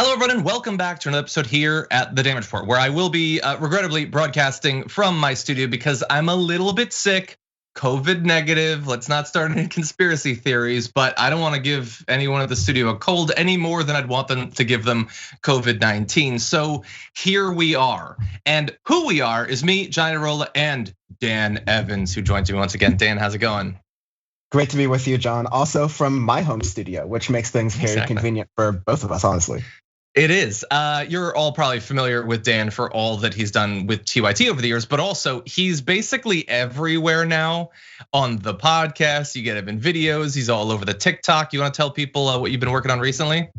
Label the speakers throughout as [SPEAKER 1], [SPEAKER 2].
[SPEAKER 1] Hello, everyone, and welcome back to another episode here at The Damage Report, where I will be regrettably broadcasting from my studio because I'm a little bit sick, COVID negative. Let's not start any conspiracy theories, but I don't want to give anyone at the studio a cold any more than I'd want them to give them COVID-19. So here we are, and who we are is me, Johnny Rolla, and Dan Evans, who joins me once again. Dan, how's it going?
[SPEAKER 2] Great to be with you, John. Also from my home studio, which makes things very convenient for both of us, honestly.
[SPEAKER 1] It is. You're all probably familiar with Dan for all that he's done with TYT over the years, but also he's basically everywhere now on the podcast. You get him in videos. He's all over the TikTok. You want to tell people what you've been working on recently?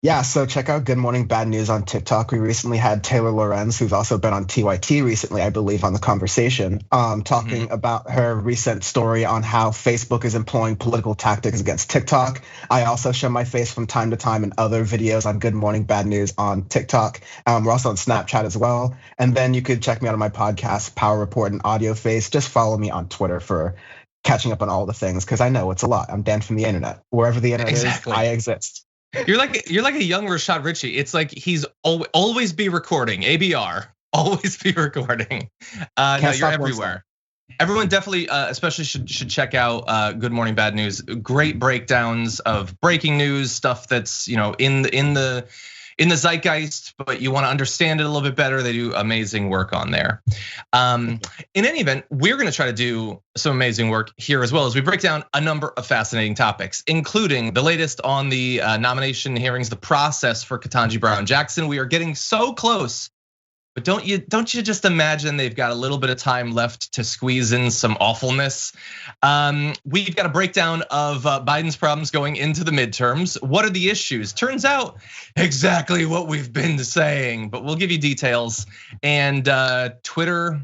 [SPEAKER 2] Yeah, so check out Good Morning Bad News on TikTok. We recently had Taylor Lorenz, who's also been on TYT recently, I believe, on The Conversation, talking about her recent story on how Facebook is employing political tactics against TikTok. I also show my face from time to time in other videos on Good Morning Bad News on TikTok. We're also on Snapchat as well. And then you could check me out on my podcast, Power Report and Audio Face. Just follow me on Twitter for catching up on all the things, because I know it's a lot. I'm Dan from the internet. Wherever the internet is, I exist.
[SPEAKER 1] You're like a young Rashad Ritchie. It's like he's always be recording, ABR, always be recording. No, you're everywhere. Everyone definitely, especially should check out Good Morning Bad News. Great breakdowns of breaking news, stuff that's in the zeitgeist, but you want to understand it a little bit better. They do amazing work on there. In any event, we're going to try to do some amazing work here as well as we break down a number of fascinating topics, including the latest on the nomination hearings, the process for Ketanji Brown Jackson. We are getting so close. But don't you just imagine they've got a little bit of time left to squeeze in some awfulness? We've got a breakdown of Biden's problems going into the midterms. What are the issues? Turns out exactly what we've been saying, but we'll give you details. And Twitter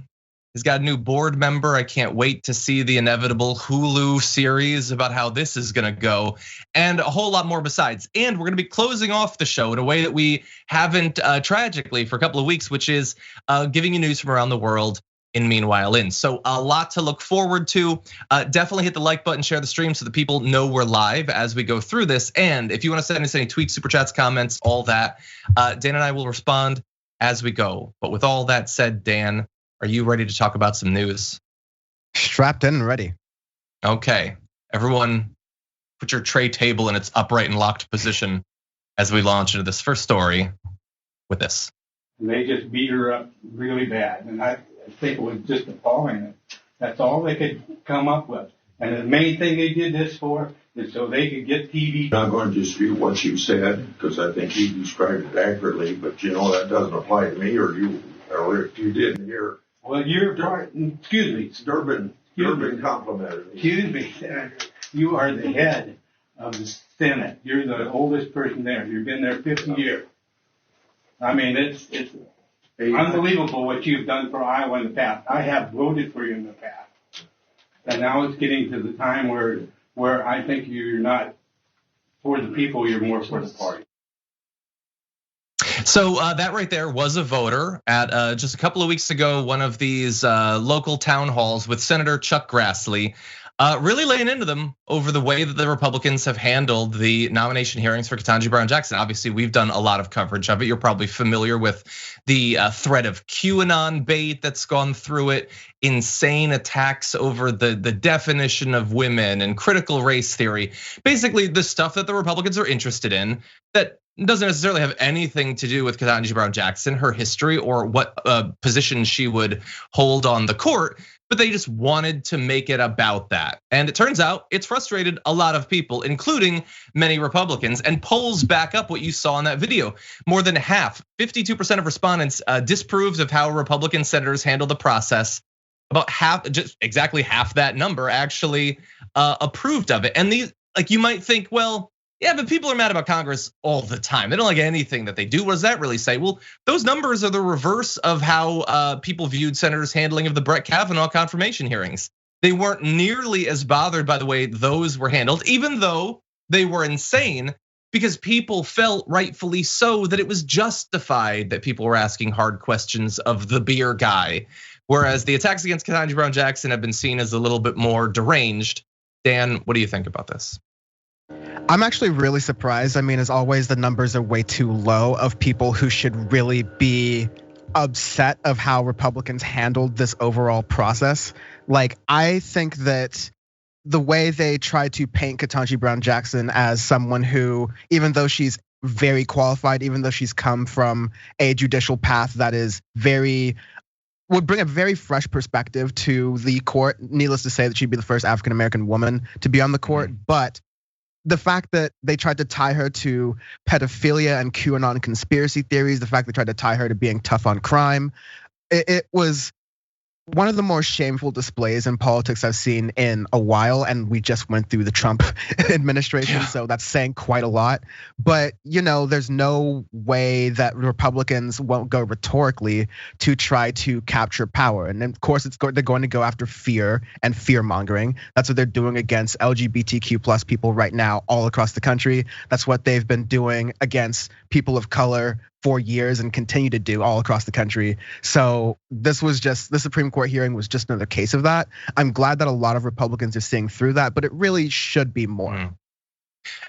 [SPEAKER 1] has got a new board member. I can't wait to see the inevitable Hulu series about how this is gonna go, and a whole lot more besides. And we're gonna be closing off the show in a way that we haven't tragically for a couple of weeks, which is giving you news from around the world in Meanwhile In. So a lot to look forward to. Definitely hit the like button, share the stream so that people know we're live as we go through this. And if you wanna send us any tweets, super chats, comments, all that, Dan and I will respond as we go. But with all that said, Dan, are you ready to talk about some news?
[SPEAKER 2] Strapped in and ready.
[SPEAKER 1] Okay, everyone put your tray table in its upright and locked position as we launch into this first story with this.
[SPEAKER 3] They just beat her up really bad, and I think it was just appalling. That's all they could come up with. And the main thing they did this for is so they could get TV.
[SPEAKER 4] I'm not going to dispute what you said, because I think you described it accurately, but that doesn't apply to me or you, or if you didn't hear.
[SPEAKER 3] Well, you're right. Excuse me.
[SPEAKER 4] Durbin complimented me.
[SPEAKER 3] Excuse me, Senator. You are the head of the Senate. You're the oldest person there. You've been there 50 years. I mean, it's unbelievable what you've done for Iowa in the past. I have voted for you in the past. And now it's getting to the time where I think you're not for the people, you're more for the party.
[SPEAKER 1] So that right there was a voter at just a couple of weeks ago, one of these local town halls with Senator Chuck Grassley, really laying into them over the way that the Republicans have handled the nomination hearings for Ketanji Brown Jackson. Obviously, we've done a lot of coverage of it. You're probably familiar with the threat of QAnon bait that's gone through it, insane attacks over the definition of women and critical race theory. Basically, the stuff that the Republicans are interested in that doesn't necessarily have anything to do with Ketanji Brown Jackson, her history, or what position she would hold on the court, but they just wanted to make it about that. And it turns out it's frustrated a lot of people, including many Republicans, and polls back up what you saw in that video. More than half, 52% of respondents disproved of how Republican senators handled the process. About half, just exactly half that number actually approved of it. And these, like, you might think, well, yeah, but people are mad about Congress all the time. They don't like anything that they do. What does that really say? Well, those numbers are the reverse of how people viewed senators' handling of the Brett Kavanaugh confirmation hearings. They weren't nearly as bothered by the way those were handled, even though they were insane, because people felt, rightfully so, that it was justified that people were asking hard questions of the beer guy. Whereas the attacks against Ketanji Brown Jackson have been seen as a little bit more deranged. Dan, what do you think about this?
[SPEAKER 2] I'm actually really surprised. I mean, as always, the numbers are way too low of people who should really be upset of how Republicans handled this overall process. Like, I think that the way they try to paint Ketanji Brown Jackson as someone who, even though she's very qualified, even though she's come from a judicial path that is would bring a very fresh perspective to the court. Needless to say that she'd be the first African-American woman to be on the court, but the fact that they tried to tie her to pedophilia and QAnon conspiracy theories, the fact they tried to tie her to being tough on crime, it was one of the more shameful displays in politics I've seen in a while, and we just went through the Trump administration, so that's saying quite a lot. But there's no way that Republicans won't go rhetorically to try to capture power, and of course they're going to go after fear and fear mongering. That's what they're doing against LGBTQ plus people right now all across the country. That's what they've been doing against people of color for years and continue to do all across the country. So the Supreme Court hearing was just another case of that. I'm glad that a lot of Republicans are seeing through that, but it really should be more.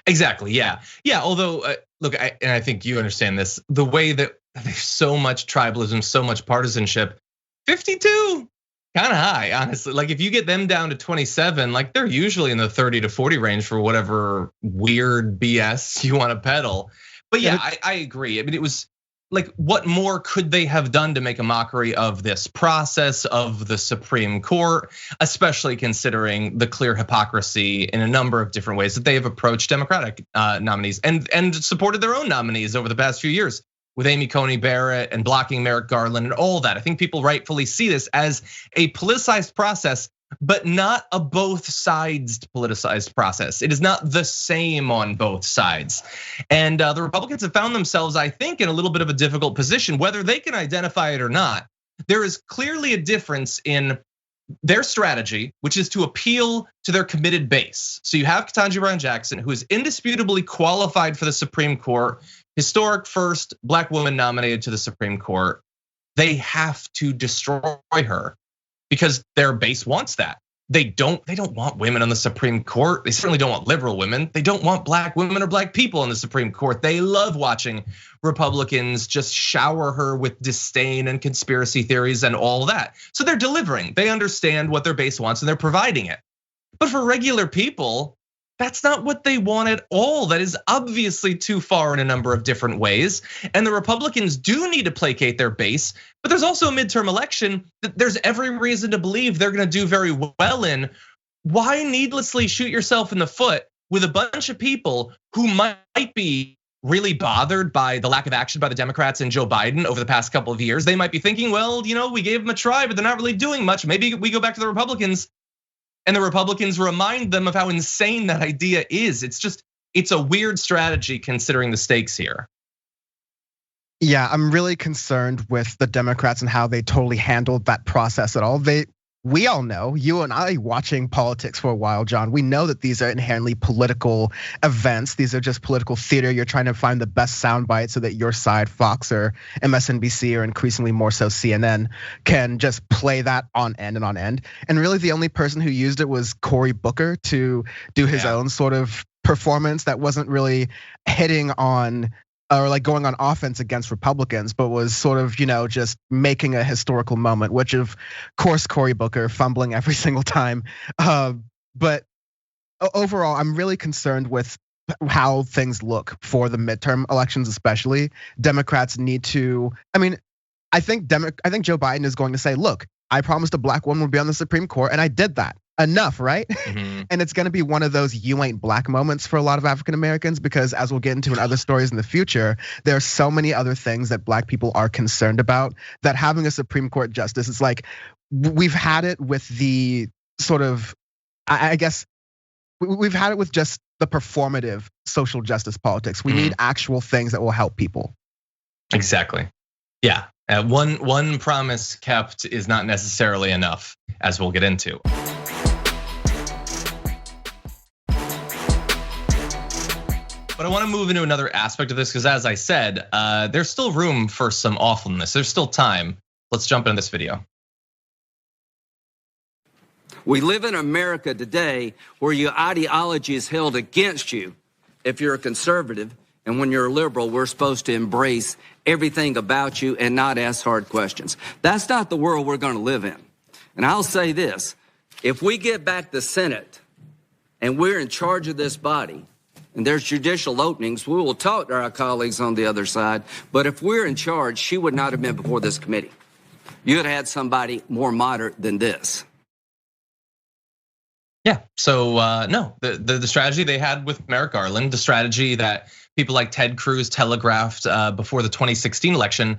[SPEAKER 1] Exactly, yeah. Although, look, I think you understand this, the way that there's so much tribalism, so much partisanship, 52, kind of high, honestly. Like if you get them down to 27, like they're usually in the 30 to 40 range for whatever weird BS you want to peddle. But yeah, I agree. I mean, it was like, what more could they have done to make a mockery of this process of the Supreme Court, especially considering the clear hypocrisy in a number of different ways that they have approached Democratic nominees and supported their own nominees over the past few years with Amy Coney Barrett and blocking Merrick Garland and all that. I think people rightfully see this as a politicized process, but not a both sides politicized process. It is not the same on both sides. And the Republicans have found themselves, I think, in a little bit of a difficult position, whether they can identify it or not. There is clearly a difference in their strategy, which is to appeal to their committed base. So you have Ketanji Brown Jackson, who is indisputably qualified for the Supreme Court, historic first Black woman nominated to the Supreme Court. They have to destroy her, because their base wants that. They don't want women on the Supreme Court. They certainly don't want liberal women. They don't want Black women or Black people on the Supreme Court. They love watching Republicans just shower her with disdain and conspiracy theories and all that. So they're delivering. They understand what their base wants and they're providing it. But for regular people, that's not what they want at all. That is obviously too far in a number of different ways. And the Republicans do need to placate their base, but there's also a midterm election that there's every reason to believe they're gonna do very well in. Why needlessly shoot yourself in the foot with a bunch of people who might be really bothered by the lack of action by the Democrats and Joe Biden over the past couple of years? They might be thinking, well, we gave them a try, but they're not really doing much. Maybe we go back to the Republicans. And the Republicans remind them of how insane that idea is. It's a weird strategy considering the stakes here.
[SPEAKER 2] Yeah, I'm really concerned with the Democrats and how they totally handled that process at all. We all know, you and I watching politics for a while, John, we know that these are inherently political events. These are just political theater. You're trying to find the best soundbite so that your side, Fox or MSNBC or increasingly more so CNN, can just play that on end and on end. And really the only person who used it was Cory Booker to do his own sort of performance that wasn't really hitting on or like going on offense against Republicans, but was sort of, just making a historical moment, which of course Cory Booker fumbling every single time. But overall, I'm really concerned with how things look for the midterm elections, especially. Democrats need to, I think Joe Biden is going to say, look, I promised a Black woman would be on the Supreme Court and I did that. Enough, right? Mm-hmm. And it's gonna be one of those you ain't Black moments for a lot of African Americans, because as we'll get into in other stories in the future, there are so many other things that Black people are concerned about that having a Supreme Court justice, it's like we've had it with the sort of, I guess, we've had it with just the performative social justice politics. We need actual things that will help people.
[SPEAKER 1] Exactly. Yeah. One promise kept is not necessarily enough, as we'll get into. But I want to move into another aspect of this because, as I said, there's still room for some awfulness. There's still time. Let's jump into this video.
[SPEAKER 5] We live in America today where your ideology is held against you if you're a conservative, and when you're a liberal, we're supposed to embrace everything about you and not ask hard questions. That's not the world we're going to live in. And I'll say this, if we get back the Senate and we're in charge of this body, and there's judicial openings, we will talk to our colleagues on the other side, but if we're in charge, she would not have been before this committee. You would have had somebody more moderate than this.
[SPEAKER 1] Yeah, so no, the strategy they had with Merrick Garland, the strategy that people like Ted Cruz telegraphed before the 2016 election,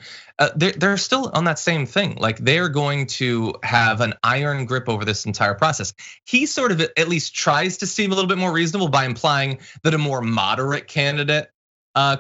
[SPEAKER 1] they're still on that same thing. Like they're going to have an iron grip over this entire process. He sort of at least tries to seem a little bit more reasonable by implying that a more moderate candidate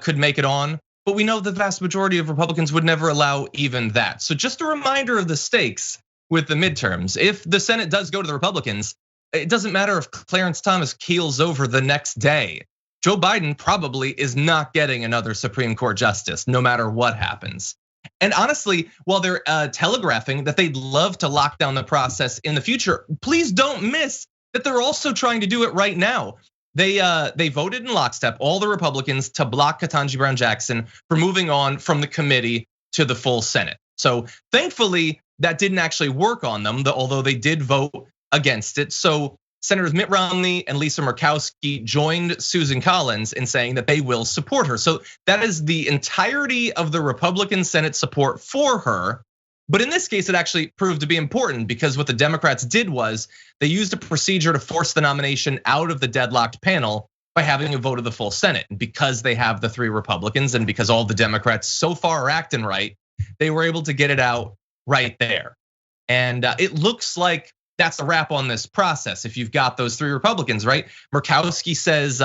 [SPEAKER 1] could make it on. But we know the vast majority of Republicans would never allow even that. So just a reminder of the stakes with the midterms. If the Senate does go to the Republicans, it doesn't matter if Clarence Thomas keels over the next day. Joe Biden probably is not getting another Supreme Court justice, no matter what happens. And honestly, while they're telegraphing that they'd love to lock down the process in the future, please don't miss that they're also trying to do it right now. They voted in lockstep, all the Republicans, to block Ketanji Brown Jackson for moving on from the committee to the full Senate. So thankfully, that didn't actually work on them, although they did vote against it. So Senators Mitt Romney and Lisa Murkowski joined Susan Collins in saying that they will support her. So that is the entirety of the Republican Senate support for her. But in this case, it actually proved to be important because what the Democrats did was they used a procedure to force the nomination out of the deadlocked panel by having a vote of the full Senate. And because they have the 3 Republicans and because all the Democrats so far are acting right, they were able to get it out right there. And it looks like that's a wrap on this process. If you've got those 3 Republicans, right? Murkowski says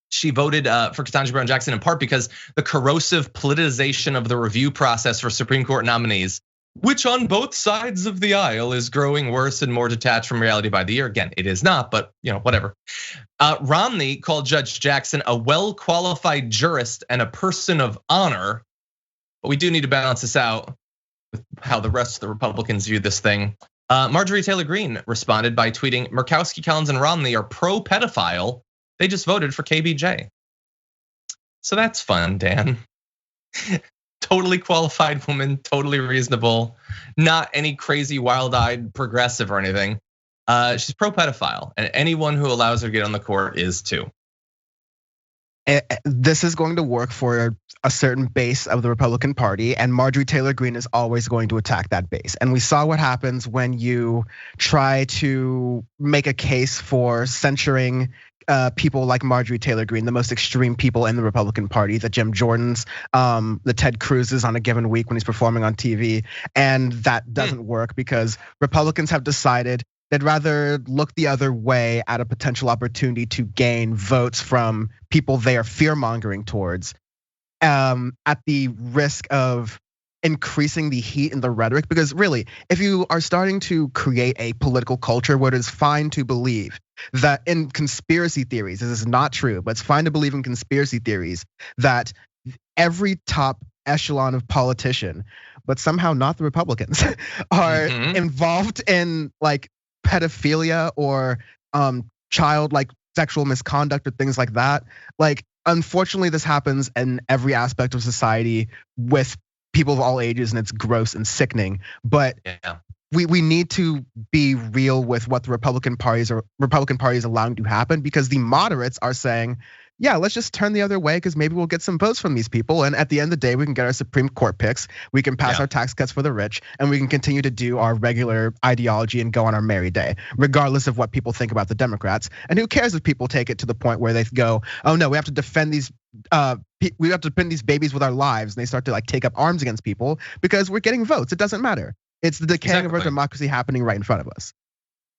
[SPEAKER 1] she voted for Ketanji Brown Jackson in part because the corrosive politicization of the review process for Supreme Court nominees, which on both sides of the aisle is growing worse and more detached from reality by the year. Again, it is not, but whatever. Romney called Judge Jackson a well-qualified jurist and a person of honor. But we do need to balance this out with how the rest of the Republicans view this thing. Marjorie Taylor Greene responded by tweeting, Murkowski, Collins, and Romney are pro-pedophile. They just voted for KBJ. So that's fun, Dan. Totally qualified woman, totally reasonable, not any crazy wild-eyed progressive or anything. She's pro-pedophile, and anyone who allows her to get on the court is too.
[SPEAKER 2] This is going to work for a certain base of the Republican Party, and Marjorie Taylor Greene is always going to attack that base. And we saw what happens when you try to make a case for censuring people like Marjorie Taylor Greene, the most extreme people in the Republican Party, the Jim Jordans, the Ted Cruz's on a given week when he's performing on TV. And that doesn't work because Republicans have decided they'd rather look the other way at a potential opportunity to gain votes from people they are fear-mongering towards at the risk of increasing the heat and the rhetoric. Because really, if you are starting to create a political culture where it is fine to believe that in conspiracy theories, this is not true, but it's fine to believe in conspiracy theories that every top echelon of politician, but somehow not the Republicans, are involved in like pedophilia or child like sexual misconduct or things like that. Like, unfortunately, this happens in every aspect of society with people of all ages, and it's gross and sickening. But we need to be real with what the Republican Party is allowing to happen, because the moderates are saying, yeah, let's just turn the other way because maybe we'll get some votes from these people. And at the end of the day, we can get our Supreme Court picks, we can pass our tax cuts for the rich, and we can continue to do our regular ideology and go on our merry day, regardless of what people think about the Democrats. And who cares if people take it to the point where they go, oh no, we have to defend these babies with our lives, and they start to like take up arms against people because we're getting votes. It doesn't matter. It's the decaying of our democracy happening right in front of us.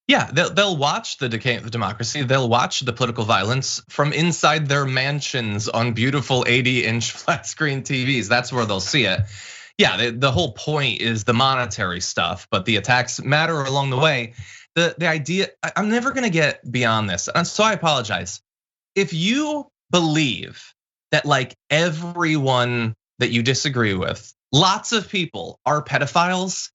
[SPEAKER 1] Yeah, they'll watch the decay of the democracy. They'll watch the political violence from inside their mansions on beautiful 80-inch flat screen TVs. That's where they'll see it. Yeah, the whole point is the monetary stuff, but the attacks matter along the way. The idea, I'm never gonna get beyond this, and so I apologize. If you believe that like everyone that you disagree with, lots of people are pedophiles,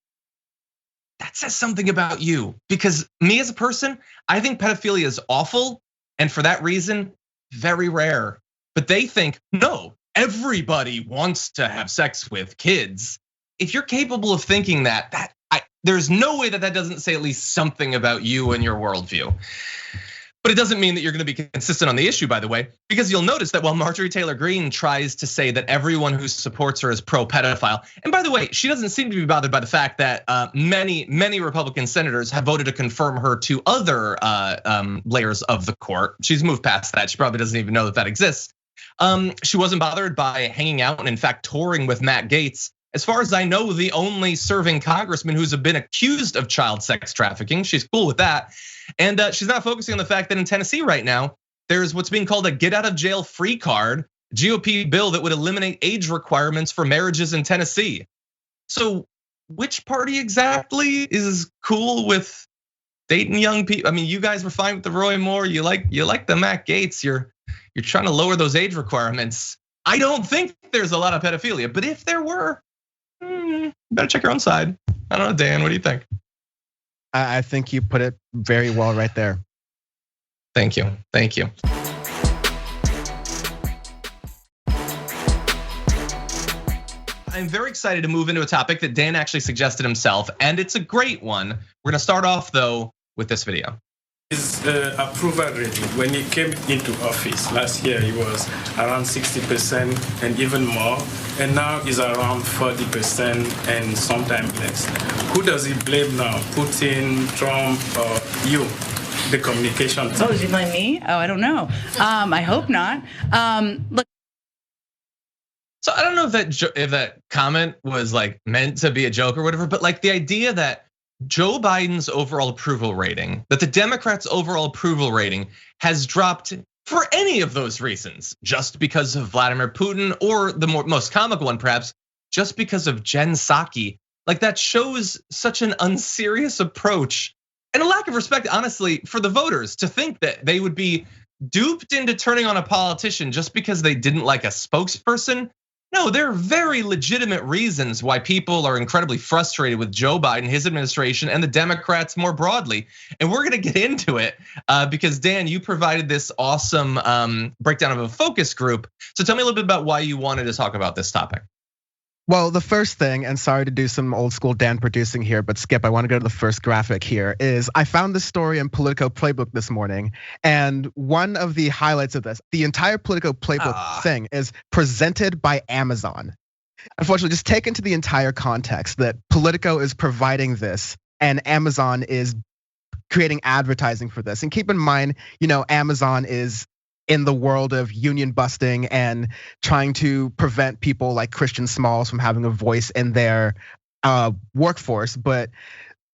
[SPEAKER 1] that says something about you. Because me as a person, I think pedophilia is awful. And for that reason, very rare. But they think, no, everybody wants to have sex with kids. If you're capable of thinking that, there's no way that doesn't say at least something about you and your worldview. But it doesn't mean that you're gonna be consistent on the issue, by the way, because you'll notice that while Marjorie Taylor Greene tries to say that everyone who supports her is pro-pedophile, and by the way, she doesn't seem to be bothered by the fact that many Republican senators have voted to confirm her to other layers of the court. She's moved past that. She probably doesn't even know that exists. She wasn't bothered by hanging out and in fact touring with Matt Gaetz. As far as I know, the only serving congressman who's been accused of child sex trafficking. She's cool with that. And she's not focusing on the fact that in Tennessee right now, there's what's being called a get out of jail free card, GOP bill that would eliminate age requirements for marriages in Tennessee. So which party exactly is cool with dating young people? I mean, you guys were fine with the Roy Moore. You like the Matt Gaetz. You're trying to lower those age requirements. I don't think there's a lot of pedophilia, but if there were, you better check your own side. I don't know, Dan, what do you think?
[SPEAKER 2] I think you put it very well right there.
[SPEAKER 1] Thank you. I'm very excited to move into a topic that Dan actually suggested himself, and it's a great one. We're gonna start off though with this video.
[SPEAKER 6] His approval rating when he came into office last year, he was around 60% and even more, and now he's around 40% and sometimes less. Who does he blame now? Putin, Trump, or you? The communication team?
[SPEAKER 7] Oh, does he blame me? Oh, I don't know. I hope not. Look.
[SPEAKER 1] So I don't know if that comment was like meant to be a joke or whatever, but like the idea that Joe Biden's overall approval rating, that the Democrats' overall approval rating has dropped for any of those reasons, just because of Vladimir Putin, or the most comical one perhaps, just because of Jen Psaki. Like that shows such an unserious approach and a lack of respect, honestly, for the voters to think that they would be duped into turning on a politician just because they didn't like a spokesperson. No, there are very legitimate reasons why people are incredibly frustrated with Joe Biden, his administration, and the Democrats more broadly. And we're gonna get into it because Dan, you provided this awesome breakdown of a focus group. So tell me a little bit about why you wanted to talk about this topic.
[SPEAKER 2] Well, the first thing, and sorry to do some old school Dan producing here, but Skip, I want to go to the first graphic here, is I found this story in Politico Playbook this morning. And one of the highlights of this, the entire Politico Playbook thing is presented by Amazon. Unfortunately, just take into the entire context that Politico is providing this and Amazon is creating advertising for this. And keep in mind, Amazon is in the world of union busting and trying to prevent people like Christian Smalls from having a voice in their workforce. But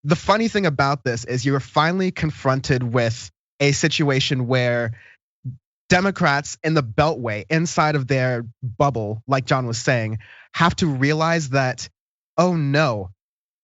[SPEAKER 2] the funny thing about this is you're finally confronted with a situation where Democrats in the Beltway, inside of their bubble, like John was saying, have to realize that, oh no,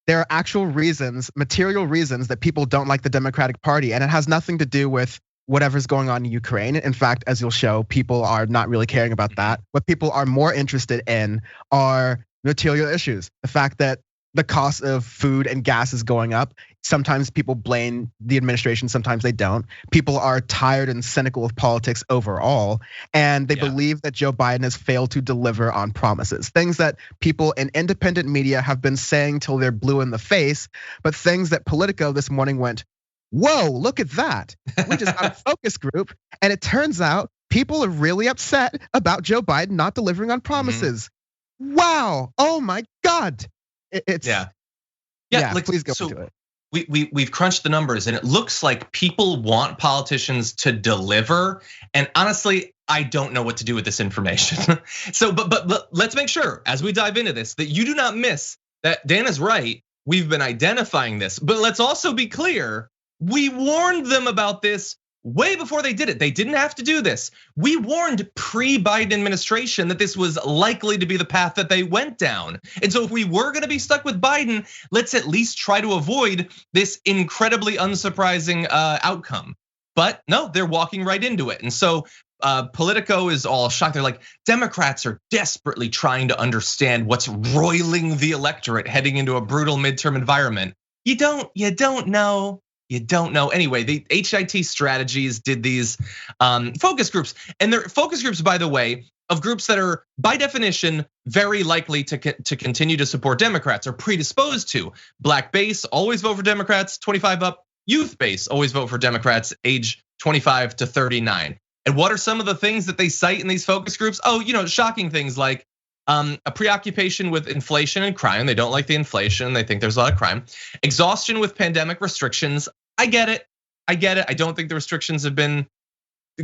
[SPEAKER 2] there are actual reasons, material reasons that people don't like the Democratic Party. And it has nothing to do with whatever's going on in Ukraine. In fact, as you'll show, people are not really caring about that. What people are more interested in are material issues. The fact that the cost of food and gas is going up. Sometimes people blame the administration, sometimes they don't. People are tired and cynical of politics overall, and they believe that Joe Biden has failed to deliver on promises. Things that people in independent media have been saying till they're blue in the face, but things that Politico this morning went, whoa, look at that. We just got a focus group, and it turns out people are really upset about Joe Biden not delivering on promises. Wow, oh my God. It's like, please go into it.
[SPEAKER 1] We've crunched the numbers and it looks like people want politicians to deliver. And honestly, I don't know what to do with this information. So, but let's make sure as we dive into this that you do not miss that Dan is right. We've been identifying this, but let's also be clear. We warned them about this way before they did it. They didn't have to do this. We warned pre-Biden administration that this was likely to be the path that they went down. And so if we were gonna be stuck with Biden, let's at least try to avoid this incredibly unsurprising outcome. But no, they're walking right into it. And so Politico is all shocked. They're like, Democrats are desperately trying to understand what's roiling the electorate heading into a brutal midterm environment. You don't know. You don't know. Anyway, the HIT Strategies did these focus groups, and they're focus groups, by the way, of groups that are by definition very likely to continue to support Democrats or predisposed to. Black base, always vote for Democrats, 25 up. Youth base, always vote for Democrats, age 25 to 39. And what are some of the things that they cite in these focus groups? Oh, shocking things like a preoccupation with inflation and crime. They don't like the inflation. They think there's a lot of crime. Exhaustion with pandemic restrictions. I get it. I don't think the restrictions have been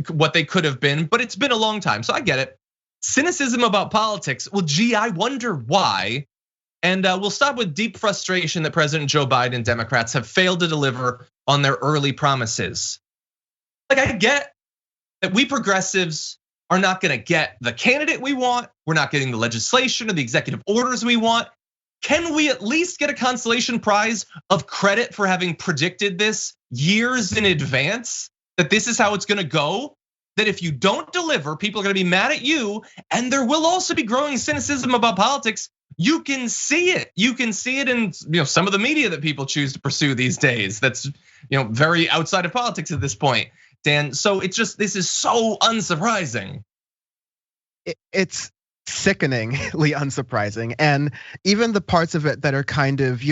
[SPEAKER 1] what they could have been, but it's been a long time, so I get it. Cynicism about politics. Well, gee, I wonder why. And we'll stop with deep frustration that President Joe Biden and Democrats have failed to deliver on their early promises. Like, I get that we progressives are not gonna get the candidate we want. We're not getting the legislation or the executive orders we want. Can we at least get a consolation prize of credit for having predicted this years in advance? That this is how it's gonna go? That if you don't deliver, people are gonna be mad at you, and there will also be growing cynicism about politics. You can see it. You can see it in some of the media that people choose to pursue these days. That's very outside of politics at this point, Dan. So it's just, this is so unsurprising.
[SPEAKER 2] It's sickeningly unsurprising, and even the parts of it that are kind of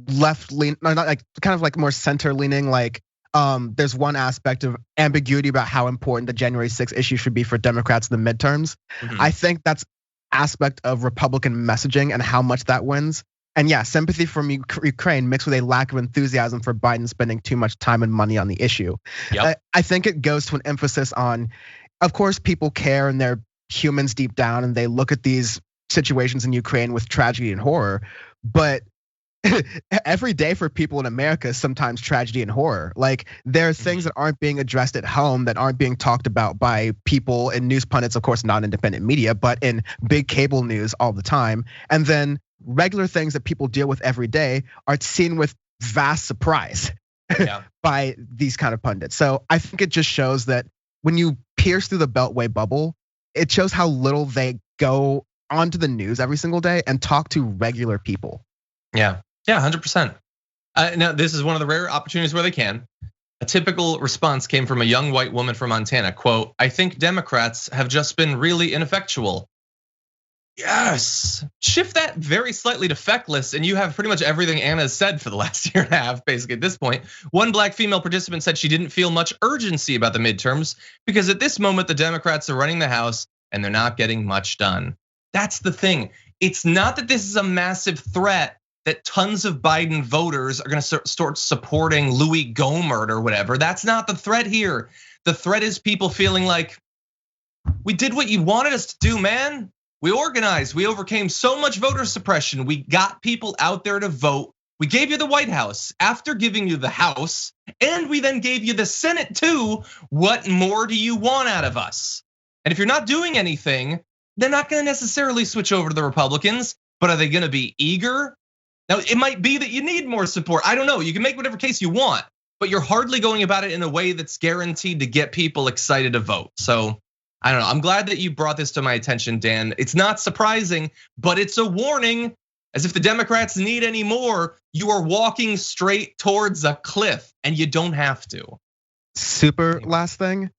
[SPEAKER 2] left lean, not like kind of like more center leaning, like. There's one aspect of ambiguity about how important the January 6th issue should be for Democrats in the midterms. Mm-hmm. I think that's aspect of Republican messaging and how much that wins. And yeah, sympathy from Ukraine mixed with a lack of enthusiasm for Biden spending too much time and money on the issue. Yep. I think it goes to an emphasis on, of course, people care and they're humans deep down and they look at these situations in Ukraine with tragedy and horror, but every day for people in America is sometimes tragedy and horror. Like, there are things that aren't being addressed at home, that aren't being talked about by people in news pundits, of course, not independent media, but in big cable news all the time. And then regular things that people deal with every day are seen with vast surprise by these kind of pundits. So I think it just shows that when you pierce through the Beltway bubble, it shows how little they go onto the news every single day and talk to regular people.
[SPEAKER 1] Yeah, 100%. Now, this is one of the rare opportunities where they can. A typical response came from a young white woman from Montana, quote, "I think Democrats have just been really ineffectual." Yes, shift that very slightly to feckless and you have pretty much everything Anna has said for the last year and a half, basically at this point. One black female participant said she didn't feel much urgency about the midterms because at this moment the Democrats are running the House and they're not getting much done. That's the thing. It's not that this is a massive threat that tons of Biden voters are gonna start supporting Louis Gohmert or whatever. That's not the threat here. The threat is people feeling like, we did what you wanted us to do, man. We organized, we overcame so much voter suppression. We got people out there to vote. We gave you the White House. After giving you the House, and we then gave you the Senate too, what more do you want out of us? And if you're not doing anything, they're not gonna necessarily switch over to the Republicans, but are they gonna be eager? Now, it might be that you need more support. I don't know, you can make whatever case you want, but you're hardly going about it in a way that's guaranteed to get people excited to vote. So I don't know, I'm glad that you brought this to my attention, Dan. It's not surprising, but it's a warning. As if the Democrats need any more, you are walking straight towards a cliff and you don't have to.
[SPEAKER 2] Super last thing,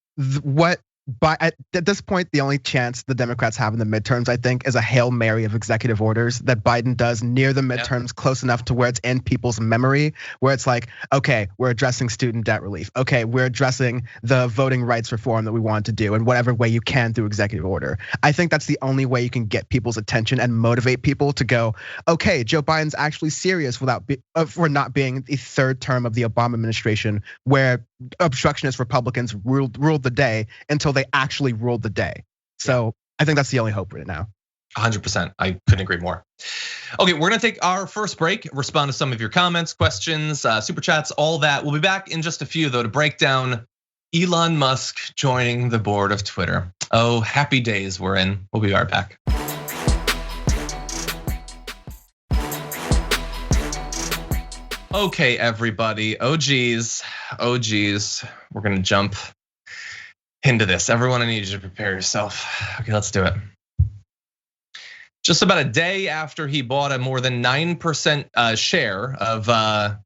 [SPEAKER 2] at this point, the only chance the Democrats have in the midterms, I think, is a Hail Mary of executive orders that Biden does near the midterms, close enough to where it's in people's memory, where it's like, okay, we're addressing student debt relief. Okay, we're addressing the voting rights reform that we want to do in whatever way you can through executive order. I think that's the only way you can get people's attention and motivate people to go, okay, Joe Biden's actually serious for not being the third term of the Obama administration, where obstructionist Republicans ruled the day until they actually ruled the day. So I think that's the only hope right now.
[SPEAKER 1] 100%, I couldn't agree more. Okay, we're gonna take our first break, respond to some of your comments, questions, super chats, all that. We'll be back in just a few though to break down Elon Musk joining the board of Twitter. Oh, happy days we're in. We'll be right back. Okay, everybody, oh geez, we're gonna jump into this. Everyone, I need you to prepare yourself. Okay, let's do it. Just about a day after he bought a more than 9% share of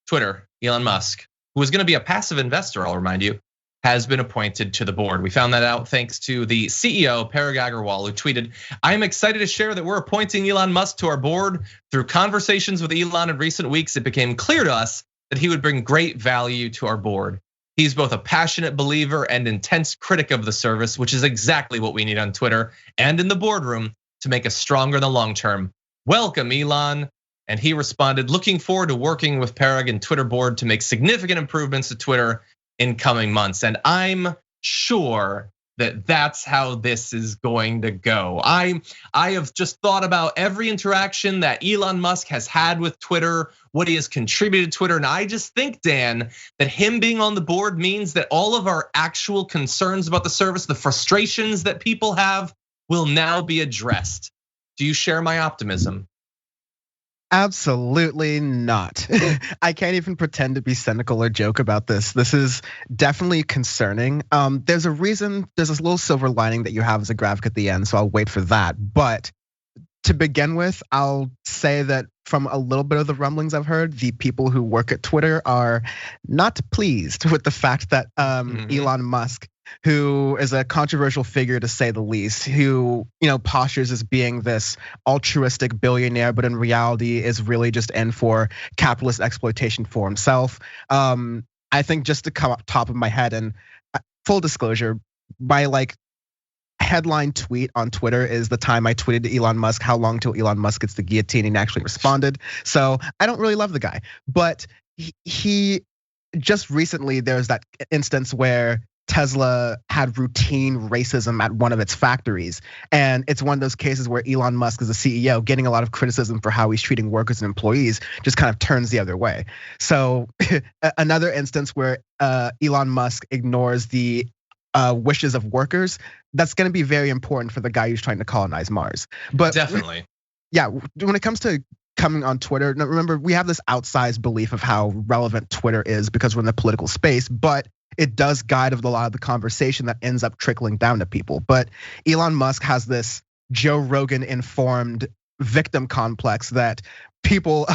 [SPEAKER 1] Twitter, Elon Musk, who is going to be a passive investor, I'll remind you, has been appointed to the board. We found that out thanks to the CEO, Parag Agrawal, who tweeted, "I am excited to share that we're appointing Elon Musk to our board. Through conversations with Elon in recent weeks, it became clear to us that he would bring great value to our board. He's both a passionate believer and intense critic of the service, which is exactly what we need on Twitter and in the boardroom to make us stronger in the long term. Welcome, Elon." And he responded, "Looking forward to working with Parag and Twitter board to make significant improvements to Twitter in coming months." And I'm sure that that's how this is going to go. I have just thought about every interaction that Elon Musk has had with Twitter, what he has contributed to Twitter. And I just think, Dan, that him being on the board means that all of our actual concerns about the service, the frustrations that people have, will now be addressed. Do you share my optimism?
[SPEAKER 2] Absolutely not. I can't even pretend to be cynical or joke about this. This is definitely concerning. There's a reason, there's this little silver lining that you have as a graphic at the end, so I'll wait for that. But to begin with, I'll say that from a little bit of the rumblings I've heard, the people who work at Twitter are not pleased with the fact that Elon Musk, who is a controversial figure to say the least, who postures as being this altruistic billionaire, but in reality is really just in for capitalist exploitation for himself. I think just to come up top of my head, and full disclosure, my headline tweet on Twitter is the time I tweeted to Elon Musk, "How long till Elon Musk gets the guillotine?" and actually responded. So I don't really love the guy, but he just recently, there's that instance where Tesla had routine racism at one of its factories. And it's one of those cases where Elon Musk is a CEO getting a lot of criticism for how he's treating workers and employees, just kind of turns the other way. So another instance where Elon Musk ignores the wishes of workers, that's gonna be very important for the guy who's trying to colonize Mars. But
[SPEAKER 1] definitely.
[SPEAKER 2] Yeah, when it comes to coming on Twitter, remember, we have this outsized belief of how relevant Twitter is because we're in the political space, but it does guide a lot of the conversation that ends up trickling down to people. But Elon Musk has this Joe Rogan informed victim complex that people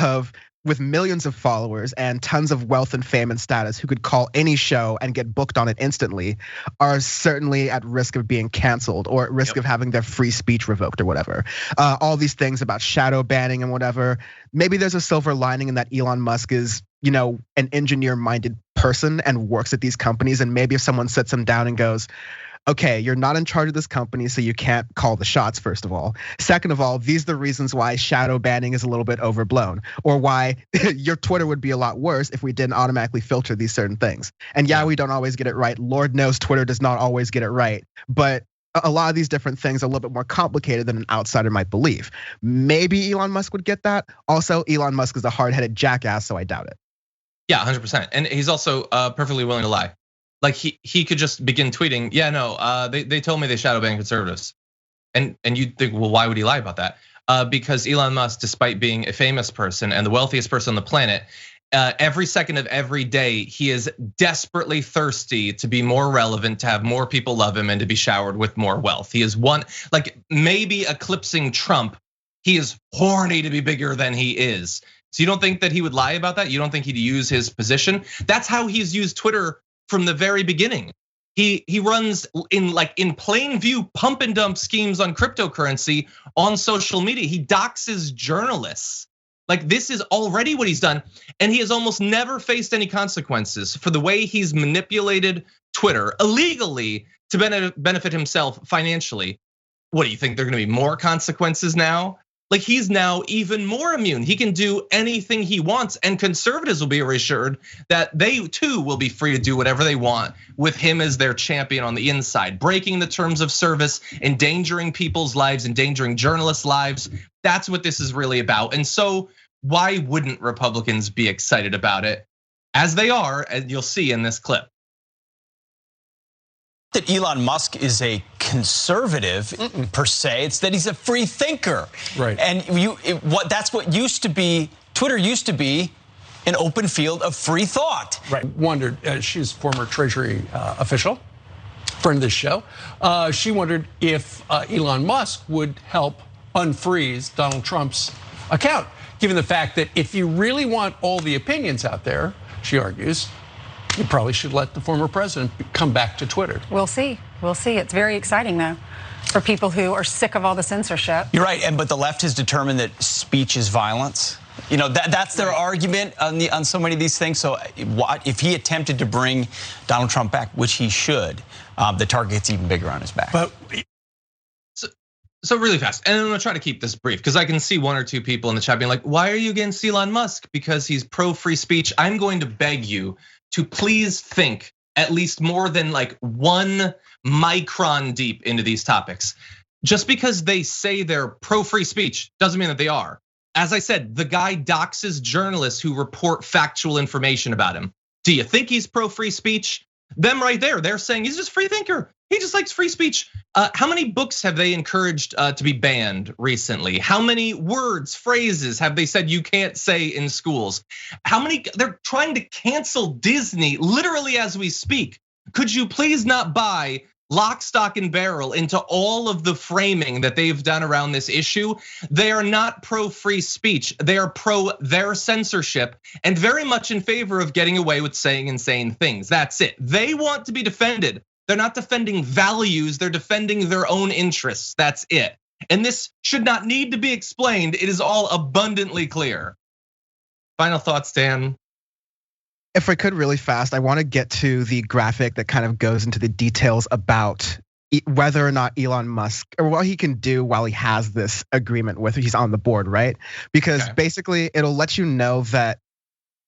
[SPEAKER 2] with millions of followers and tons of wealth and fame and status who could call any show and get booked on it instantly are certainly at risk of being canceled or at risk of having their free speech revoked or whatever. All these things about shadow banning and whatever. Maybe there's a silver lining in that Elon Musk is, an engineer-minded person and works at these companies. And maybe if someone sits him down and goes, "Okay, you're not in charge of this company, so you can't call the shots, first of all. Second of all, these are the reasons why shadow banning is a little bit overblown, or why your Twitter would be a lot worse if we didn't automatically filter these certain things." And yeah, we don't always get it right. Lord knows Twitter does not always get it right. But a lot of these different things are a little bit more complicated than an outsider might believe. Maybe Elon Musk would get that. Also, Elon Musk is a hard-headed jackass, so I doubt it.
[SPEAKER 1] Yeah, 100%. And he's also perfectly willing to lie. Like he could just begin tweeting, "Yeah, no, they told me they shadow ban conservatives," and you'd think, well, why would he lie about that? Because Elon Musk, despite being a famous person and the wealthiest person on the planet, every second of every day he is desperately thirsty to be more relevant, to have more people love him, and to be showered with more wealth. He is maybe eclipsing Trump. He is horny to be bigger than he is. So you don't think that he would lie about that? You don't think he'd use his position? That's how he's used Twitter from the very beginning. He runs in plain view pump and dump schemes on cryptocurrency on social media. He doxes journalists. This is already what he's done, and he has almost never faced any consequences for the way he's manipulated Twitter illegally to benefit himself financially. What do you think? There are gonna be more consequences now? He's now even more immune. He can do anything he wants, and conservatives will be reassured that they too will be free to do whatever they want with him as their champion on the inside, breaking the terms of service, endangering people's lives, endangering journalists' lives. That's what this is really about. And so why wouldn't Republicans be excited about it? As they are, as you'll see in this clip.
[SPEAKER 8] That Elon Musk is a conservative per se, it's that he's a free thinker.
[SPEAKER 9] Right.
[SPEAKER 8] And that's what used to be, Twitter used to be an open field of free thought.
[SPEAKER 9] Right. Wondered, she's former Treasury official, friend of this show. She wondered if Elon Musk would help unfreeze Donald Trump's account, given the fact that if you really want all the opinions out there, she argues, you probably should let the former president come back to Twitter.
[SPEAKER 10] We'll see. We'll see. It's very exciting, though, for people who are sick of all the censorship.
[SPEAKER 8] You're right, but the left has determined that speech is violence. You know, that's their argument on so many of these things. So if he attempted to bring Donald Trump back, which he should, the target gets even bigger on his back.
[SPEAKER 1] But so really fast, and I'm gonna try to keep this brief because I can see one or two people in the chat being like, why are you against Elon Musk? Because he's pro free speech. I'm going to beg you to please think at least more than like 1 micron deep into these topics. Just because they say they're pro free speech doesn't mean that they are. As I said, the guy doxes journalists who report factual information about him. Do you think he's pro free speech? Them right there, they're saying he's just a free thinker. He just likes free speech. How many books have they encouraged to be banned recently? How many words, phrases have they said you can't say in schools? How many, they're trying to cancel Disney literally as we speak. Could you please not buy lock, stock, and barrel into all of the framing that they've done around this issue? They are not pro free speech. They are pro their censorship and very much in favor of getting away with saying insane things. That's it. They want to be defended. They're not defending values. They're defending their own interests. That's it. And this should not need to be explained. It is all abundantly clear. Final thoughts, Dan?
[SPEAKER 2] If I could really fast, I want to get to the graphic that kind of goes into the details about whether or not Elon Musk, or what he can do while he has this agreement with, he's on the board, right? Because basically it'll let you know that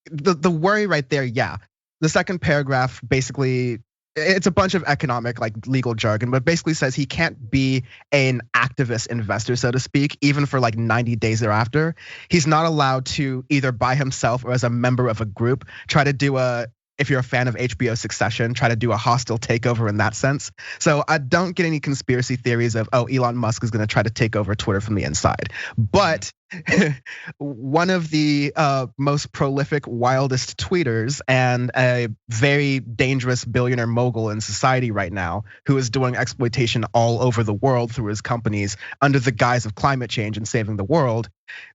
[SPEAKER 2] the worry right there, yeah. The second paragraph basically, it's a bunch of economic, like legal jargon, but basically says he can't be an activist investor, so to speak, even for like 90 days thereafter. He's not allowed to either by himself or as a member of a group try to do if you're a fan of HBO Succession, try to do a hostile takeover in that sense. So I don't get any conspiracy theories of, Elon Musk is gonna try to take over Twitter from the inside. But one of the most prolific, wildest tweeters and a very dangerous billionaire mogul in society right now, who is doing exploitation all over the world through his companies under the guise of climate change and saving the world,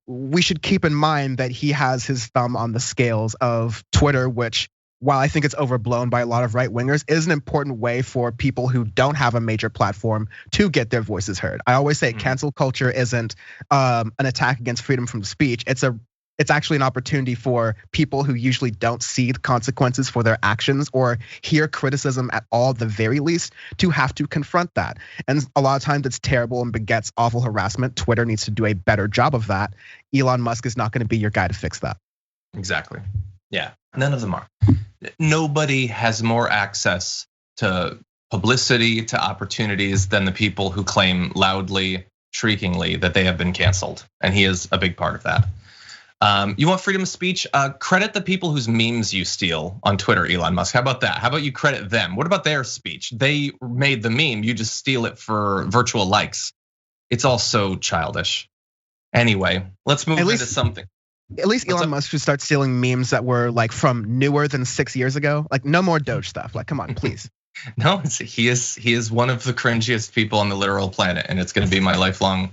[SPEAKER 2] we should keep in mind that he has his thumb on the scales of Twitter, which, while I think it's overblown by a lot of right wingers, is an important way for people who don't have a major platform to get their voices heard. I always say cancel culture isn't an attack against freedom from speech. It's actually an opportunity for people who usually don't see the consequences for their actions or hear criticism at all, the very least, to have to confront that. And a lot of times it's terrible and begets awful harassment. Twitter needs to do a better job of that. Elon Musk is not going to be your guy to fix that.
[SPEAKER 1] Exactly. Yeah, none of them are. Nobody has more access to publicity, to opportunities than the people who claim loudly, shriekingly that they have been canceled. And he is a big part of that. You want freedom of speech? Credit the people whose memes you steal on Twitter, Elon Musk. How about that? How about you credit them? What about their speech? They made the meme, you just steal it for virtual likes. It's all so childish. Anyway, let's move into something.
[SPEAKER 2] At least Elon Musk should start stealing memes that were like from newer than 6 years ago. Like no more Doge stuff. Like, come on, please.
[SPEAKER 1] No, he is one of the cringiest people on the literal planet, and it's going to be my lifelong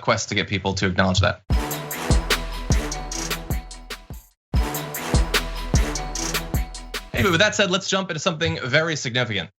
[SPEAKER 1] quest to get people to acknowledge that. Anyway, with that said, let's jump into something very significant.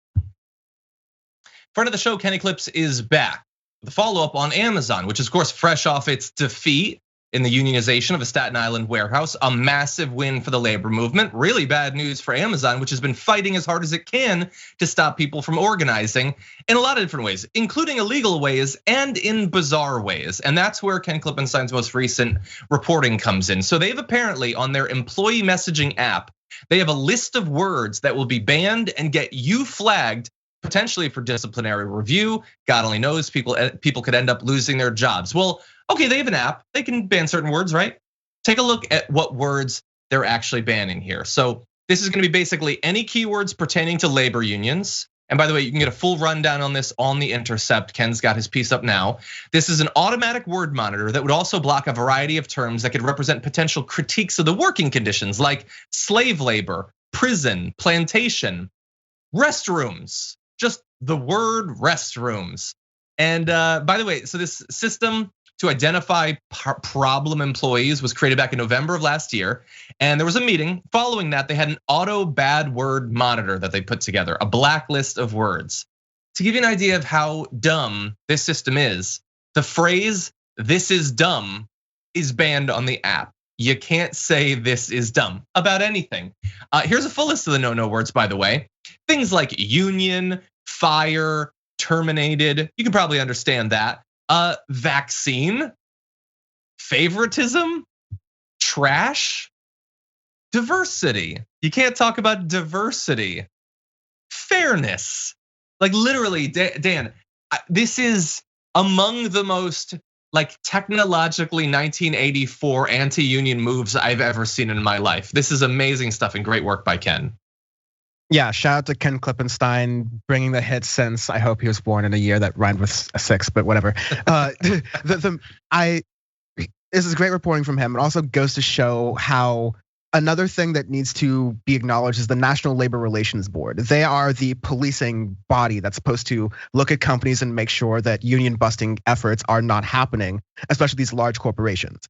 [SPEAKER 1] Friend of the show, Kenny Clips, is back. The follow-up on Amazon, which is of course fresh off its defeat in the unionization of a Staten Island warehouse, a massive win for the labor movement. Really bad news for Amazon, which has been fighting as hard as it can to stop people from organizing in a lot of different ways, including illegal ways and in bizarre ways. And that's where Ken Klippenstein's most recent reporting comes in. So they've apparently, on their employee messaging app, they have a list of words that will be banned and get you flagged potentially for disciplinary review. God only knows, people could end up losing their jobs. Well, okay, they have an app, they can ban certain words, right? Take a look at what words they're actually banning here. So this is gonna be basically any keywords pertaining to labor unions. And by the way, you can get a full rundown on this on The Intercept. Ken's got his piece up now. This is an automatic word monitor that would also block a variety of terms that could represent potential critiques of the working conditions, like slave labor, prison, plantation, restrooms, just the word restrooms. And by the way, so this system to identify problem employees was created back in November of last year. And there was a meeting. Following that, they had an auto bad word monitor that they put together, a blacklist of words. To give you an idea of how dumb this system is, the phrase "this is dumb" is banned on the app. You can't say "this is dumb" about anything. Here's a full list of the no words, by the way. Things like union, fire, terminated. You can probably understand that. Vaccine, favoritism, trash, diversity. You can't talk about diversity. Fairness. Like literally, Dan, this is among the most like technologically 1984 anti-union moves I've ever seen in my life. This is amazing stuff and great work by Ken.
[SPEAKER 2] Yeah, shout out to Ken Klippenstein bringing the hit since I hope he was born in a year that rhymed with a 6, but whatever. This is great reporting from him. It also goes to show how another thing that needs to be acknowledged is the National Labor Relations Board. They are the policing body that's supposed to look at companies and make sure that union busting efforts are not happening, especially these large corporations.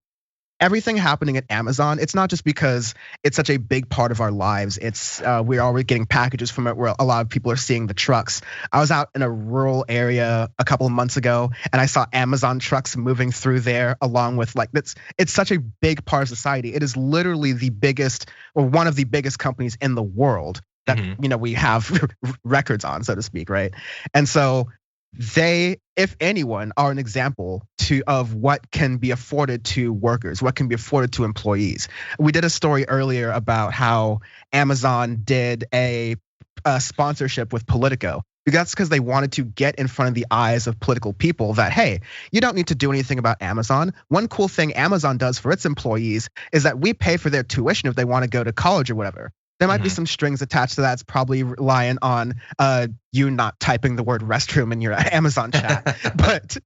[SPEAKER 2] Everything happening at Amazon, it's not just because it's such a big part of our lives. It's we're already getting packages from it where a lot of people are seeing the trucks. I was out in a rural area a couple of months ago and I saw Amazon trucks moving through there along with like it's such a big part of society. It is literally the biggest or one of the biggest companies in the world that we have records on, so to speak, right? And so they, if anyone, are an example of what can be afforded to workers, what can be afforded to employees. We did a story earlier about how Amazon did a sponsorship with Politico. That's because they wanted to get in front of the eyes of political people that, hey, you don't need to do anything about Amazon. One cool thing Amazon does for its employees is that we pay for their tuition if they want to go to college or whatever. There might be some strings attached to that. It's probably relying on you not typing the word restroom in your Amazon chat. But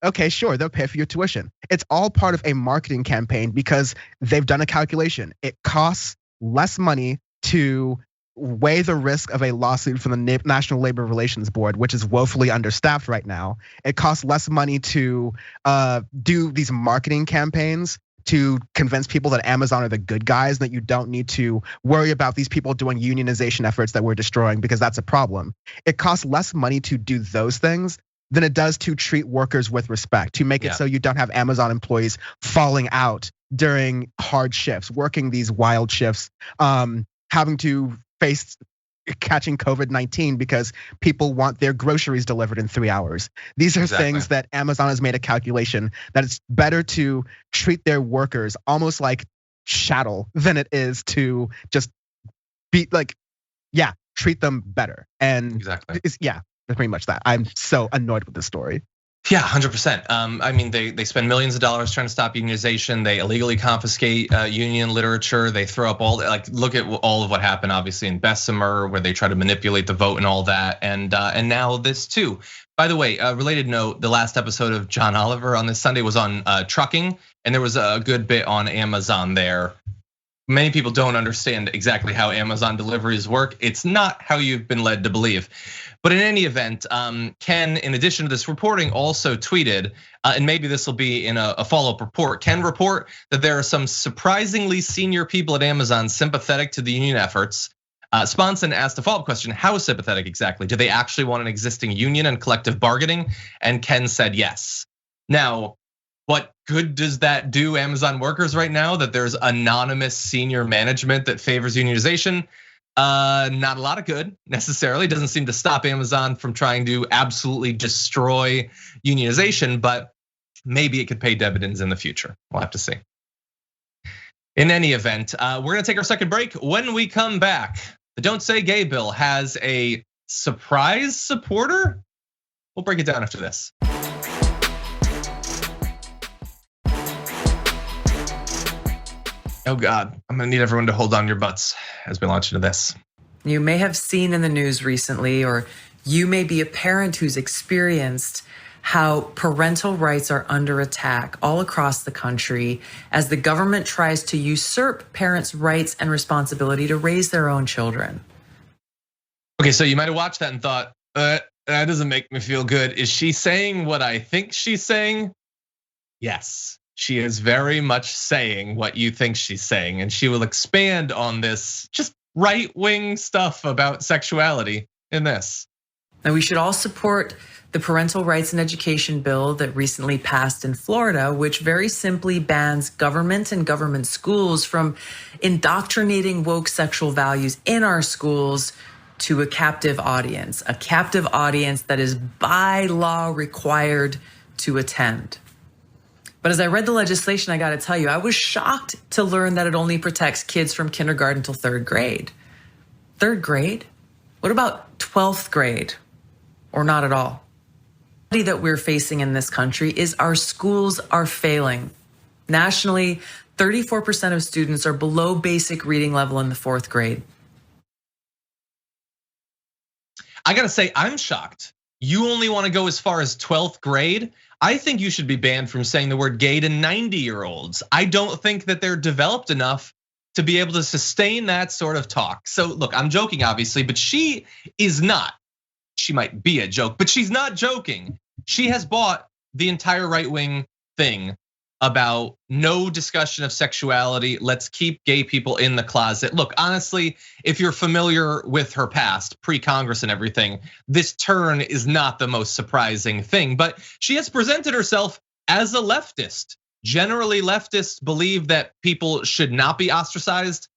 [SPEAKER 2] okay, sure, they'll pay for your tuition. It's all part of a marketing campaign because they've done a calculation. It costs less money to weigh the risk of a lawsuit from the National Labor Relations Board, which is woefully understaffed right now. It costs less money to do these marketing campaigns to convince people that Amazon are the good guys, that you don't need to worry about these people doing unionization efforts that we're destroying because that's a problem. It costs less money to do those things than it does to treat workers with respect, to make it so you don't have Amazon employees falling out during hard shifts, working these wild shifts, having to face catching COVID-19 because people want their groceries delivered in 3 hours. These are things that Amazon has made a calculation that it's better to treat their workers almost like chattel than it is to just be like, treat them better. And that's pretty much that. I'm so annoyed with this story.
[SPEAKER 1] Yeah, 100%. I mean, they spend millions of dollars trying to stop unionization. They illegally confiscate union literature. They throw up look at all of what happened, obviously in Bessemer, where they try to manipulate the vote and all that. And now this too. By the way, related note: the last episode of John Oliver on this Sunday was on trucking, and there was a good bit on Amazon there. Many people don't understand exactly how Amazon deliveries work. It's not how you've been led to believe. But in any event, Ken, in addition to this reporting, also tweeted, and maybe this will be in a follow-up report, Ken report that there are some surprisingly senior people at Amazon sympathetic to the union efforts. Sponson asked a follow-up question, how sympathetic exactly? Do they actually want an existing union and collective bargaining? And Ken said yes. Now, what good does that do Amazon workers right now that there's anonymous senior management that favors unionization? Not a lot of good necessarily. Doesn't seem to stop Amazon from trying to absolutely destroy unionization, but maybe it could pay dividends in the future. We'll have to see. In any event, we're gonna take our second break. When we come back, the Don't Say Gay bill has a surprise supporter. We'll break it down after this. Oh God, I'm gonna need everyone to hold on your butts as we launch into this.
[SPEAKER 11] You may have seen in the news recently, or you may be a parent who's experienced how parental rights are under attack all across the country as the government tries to usurp parents' rights and responsibility to raise their own children.
[SPEAKER 1] Okay, so you might have watched that and thought, that doesn't make me feel good. Is she saying what I think she's saying? Yes, she is very much saying what you think she's saying, and she will expand on this just right-wing stuff about sexuality in this.
[SPEAKER 11] Now, we should all support the Parental Rights and Education Bill that recently passed in Florida, which very simply bans government and government schools from indoctrinating woke sexual values in our schools to a captive audience that is by law required to attend. But as I read the legislation, I got to tell you, I was shocked to learn that it only protects kids from kindergarten till 3rd grade. 3rd grade? What about 12th grade? Or not at all? The reality that we're facing in this country is our schools are failing. Nationally, 34% of students are below basic reading level in the 4th grade.
[SPEAKER 1] I gotta say, I'm shocked. You only want to go as far as 12th grade. I think you should be banned from saying the word gay to 90-year-olds. I don't think that they're developed enough to be able to sustain that sort of talk. So look, I'm joking obviously, but she is not. She might be a joke, but she's not joking. She has bought the entire right-wing thing about no discussion of sexuality. Let's keep gay people in the closet. Look, honestly, if you're familiar with her past, pre-Congress and everything, this turn is not the most surprising thing, but she has presented herself as a leftist. Generally, leftists believe that people should not be ostracized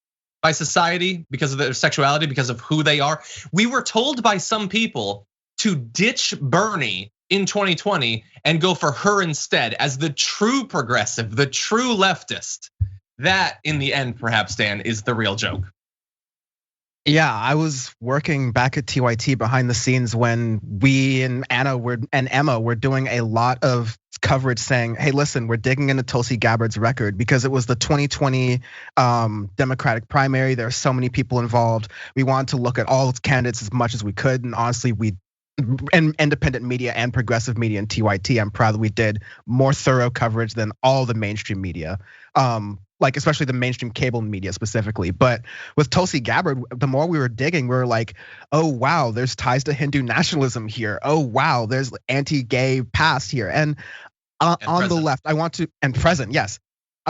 [SPEAKER 1] by society because of their sexuality, because of who they are. We were told by some people to ditch Bernie in 2020 and go for her instead as the true progressive, the true leftist. That in the end, perhaps, Dan, is the real joke.
[SPEAKER 2] Yeah, I was working back at TYT behind the scenes when we and Emma were doing a lot of coverage saying, hey, listen, we're digging into Tulsi Gabbard's record because it was the 2020 Democratic primary. There are so many people involved. We wanted to look at all its candidates as much as we could. And honestly, and independent media and progressive media in TYT, I'm proud that we did more thorough coverage than all the mainstream media. Like especially the mainstream cable media specifically. But with Tulsi Gabbard, the more we were digging, we were like, oh wow, there's ties to Hindu nationalism here. Oh wow, there's anti-gay past here. And on the left, I want to, and present, yes.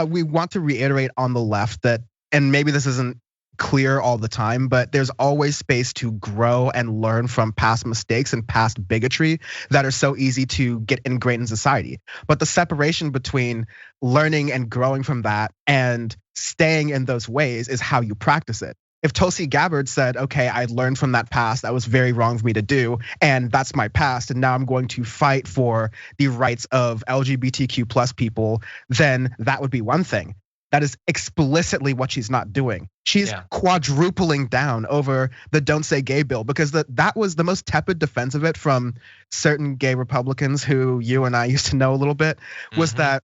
[SPEAKER 2] We want to reiterate on the left that, and maybe this isn't clear all the time, but there's always space to grow and learn from past mistakes and past bigotry that are so easy to get ingrained in society. But the separation between learning and growing from that and staying in those ways is how you practice it. If Tulsi Gabbard said, okay, I learned from that past, that was very wrong for me to do, and that's my past, and now I'm going to fight for the rights of LGBTQ+ people, then that would be one thing. That is explicitly what she's not doing. She's quadrupling down over the Don't Say Gay bill because that was the most tepid defense of it from certain gay Republicans who you and I used to know a little bit, was that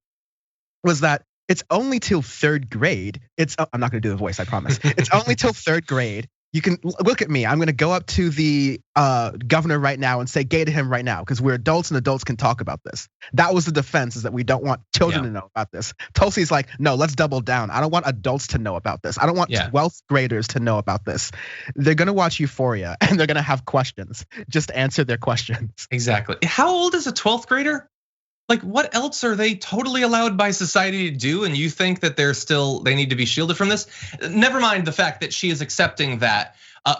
[SPEAKER 2] it's only till 3rd grade. I'm not gonna do the voice, I promise. It's only till 3rd grade. You can look at me. I'm gonna go up to the governor right now and say gay to him right now because we're adults and adults can talk about this. That was the defense, is that we don't want children to know about this. Tulsi's like, no, let's double down. I don't want adults to know about this. I don't want 12th graders to know about this. They're gonna watch Euphoria and they're gonna have questions. Just answer their questions.
[SPEAKER 1] Exactly. How old is a 12th grader? Like, what else are they totally allowed by society to do? And you think that they need to be shielded from this? Never mind the fact that she is accepting that.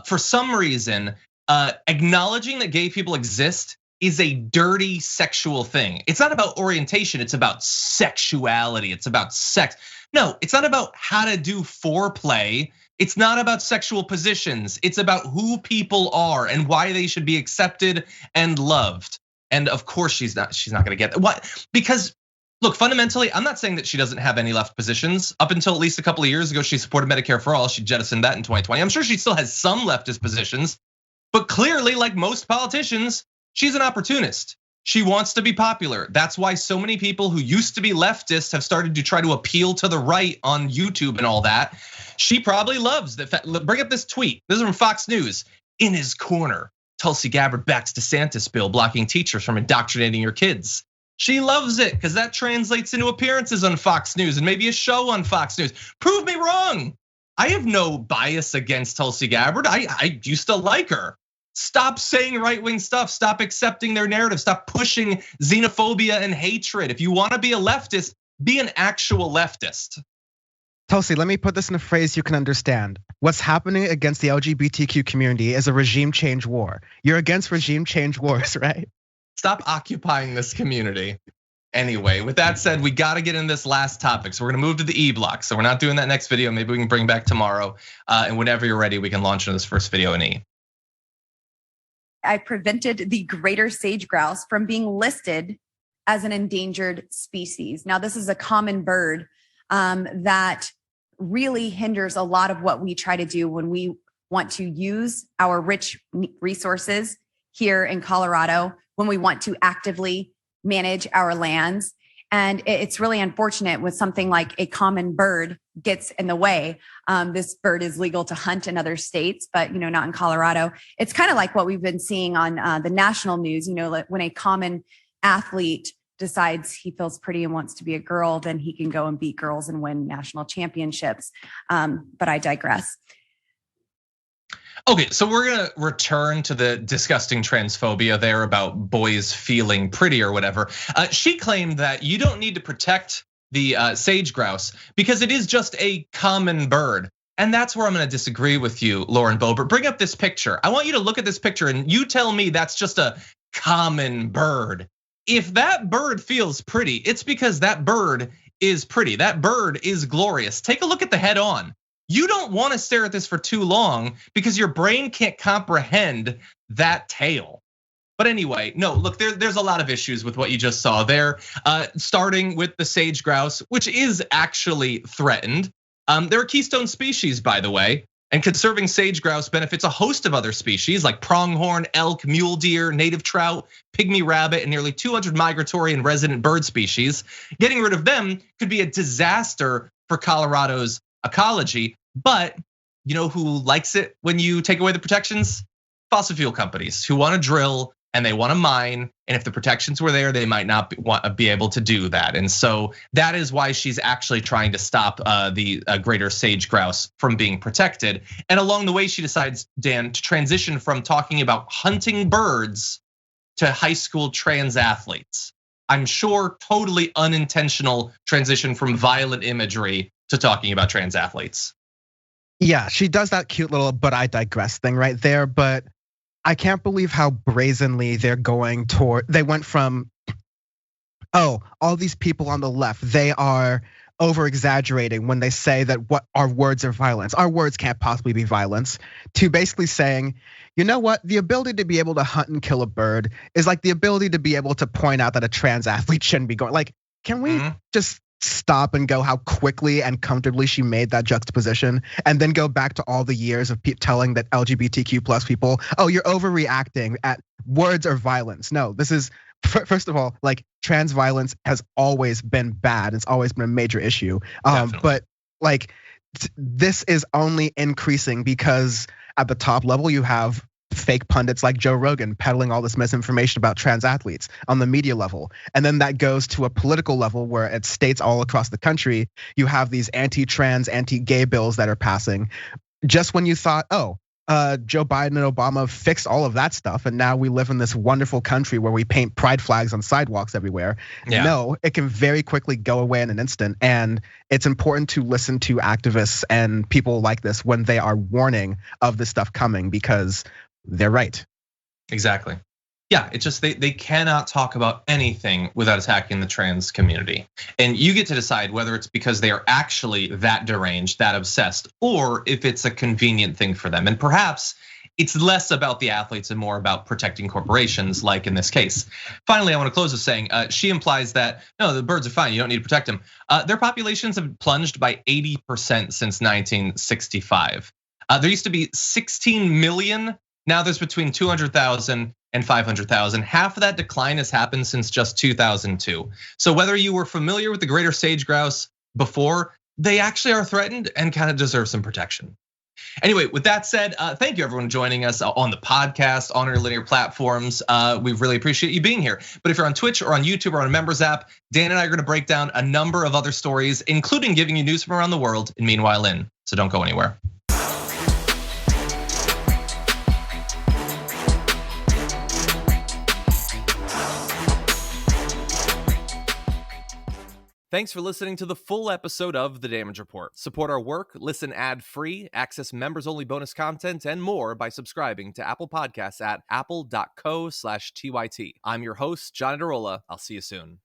[SPEAKER 1] For some reason, acknowledging that gay people exist is a dirty sexual thing. It's not about orientation, it's about sexuality, it's about sex. No, it's not about how to do foreplay. It's not about sexual positions. It's about who people are and why they should be accepted and loved. And of course she's not gonna get that. What? Because look, fundamentally, I'm not saying that she doesn't have any left positions. Up until at least a couple of years ago, she supported Medicare for all. She jettisoned that in 2020. I'm sure she still has some leftist positions, but clearly, like most politicians, she's an opportunist. She wants to be popular. That's why so many people who used to be leftists have started to try to appeal to the right on YouTube and all that. She probably loves that. Bring up this tweet. This is from Fox News. In his corner, Tulsi Gabbard backs DeSantis bill blocking teachers from indoctrinating your kids. She loves it because that translates into appearances on Fox News and maybe a show on Fox News. Prove me wrong. I have no bias against Tulsi Gabbard. I used to like her. Stop saying right-wing stuff. Stop accepting their narrative. Stop pushing xenophobia and hatred. If you want to be a leftist, be an actual leftist.
[SPEAKER 2] Tulsi, let me put this in a phrase you can understand. What's happening against the LGBTQ community is a regime change war. You're against regime change wars, right?
[SPEAKER 1] Stop occupying this community. Anyway, with that said, we got to get in this last topic. So we're going to move to the E block. So we're not doing that next video. Maybe we can bring back tomorrow. And whenever you're ready, we can launch into this first video in E.
[SPEAKER 12] I prevented the greater sage grouse from being listed as an endangered species. Now, this is a common bird that really hinders a lot of what we try to do when we want to use our rich resources here in Colorado, when we want to actively manage our lands. And it's really unfortunate when something like a common bird gets in the way. This bird is legal to hunt in other states, but not in Colorado. It's kind of like what we've been seeing on the national news. When a common athlete decides he feels pretty and wants to be a girl, then he can go and beat girls and win national championships. But I digress.
[SPEAKER 1] Okay, so we're gonna return to the disgusting transphobia there about boys feeling pretty or whatever. She claimed that you don't need to protect the sage grouse because it is just a common bird. And that's where I'm gonna disagree with you, Lauren Boebert. Bring up this picture. I want you to look at this picture and you tell me that's just a common bird. If that bird feels pretty, it's because that bird is pretty. That bird is glorious. Take a look at the head on. You don't want to stare at this for too long because your brain can't comprehend that tail. But anyway, no, look, there's a lot of issues with what you just saw there, starting with the sage grouse, which is actually threatened. They're a keystone species, by the way, and conserving sage grouse benefits a host of other species like pronghorn, elk, mule deer, native trout, pygmy rabbit, and nearly 200 migratory and resident bird species. Getting rid of them could be a disaster for Colorado's ecology. But you know who likes it when you take away the protections? Fossil fuel companies who want to drill and they want to mine. And if the protections were there, they might not be able to do that. And so that is why she's actually trying to stop the greater sage grouse from being protected. And along the way, she decides, Dan, to transition from talking about hunting birds to high school trans athletes. I'm sure totally unintentional transition from violent imagery to talking about trans athletes.
[SPEAKER 2] Yeah, she does that cute little "but I digress" thing right there, but I can't believe how brazenly they're going toward. They went from, oh, all these people on the left, they are over exaggerating when they say that what our words are violence. Our words can't possibly be violence, to basically saying, you know what? The ability to be able to hunt and kill a bird is like the ability to be able to point out that a trans athlete shouldn't be going. Like, can we just stop and go how quickly and comfortably she made that juxtaposition, and then go back to all the years of telling that LGBTQ plus people, oh, you're overreacting at words or violence. No, this is, first of all, like trans violence has always been bad. It's always been a major issue. But like this is only increasing because at the top level you have fake pundits like Joe Rogan peddling all this misinformation about trans athletes on the media level. And then that goes to a political level where at states all across the country, you have these anti-trans, anti-gay bills that are passing. Just when you thought, oh, Joe Biden and Obama fixed all of that stuff, and now we live in this wonderful country where we paint pride flags on sidewalks everywhere. Yeah. No, it can very quickly go away in an instant. And it's important to listen to activists and people like this when they are warning of this stuff coming, because they're right.
[SPEAKER 1] Exactly. Yeah, it's just they cannot talk about anything without attacking the trans community. And you get to decide whether it's because they are actually that deranged, that obsessed, or if it's a convenient thing for them. And perhaps it's less about the athletes and more about protecting corporations, like in this case. Finally, I want to close with saying, she implies that, no, the birds are fine, you don't need to protect them. Their populations have plunged by 80% since 1965. There used to be 16 million. Now there's between 200,000 and 500,000. Half of that decline has happened since just 2002. So whether you were familiar with the greater sage grouse before, they actually are threatened and kind of deserve some protection. Anyway, with that said, thank you everyone joining us on the podcast, on our linear platforms. We really appreciate you being here. But if you're on Twitch or on YouTube or on a members app, Dan and I are gonna break down a number of other stories, including giving you news from around the world in Meanwhile In. So don't go anywhere.
[SPEAKER 13] Thanks for listening to the full episode of The Damage Report. Support our work, listen ad-free, access members-only bonus content, and more by subscribing to Apple Podcasts at apple.co/TYT. I'm your host, John Adarola. I'll see you soon.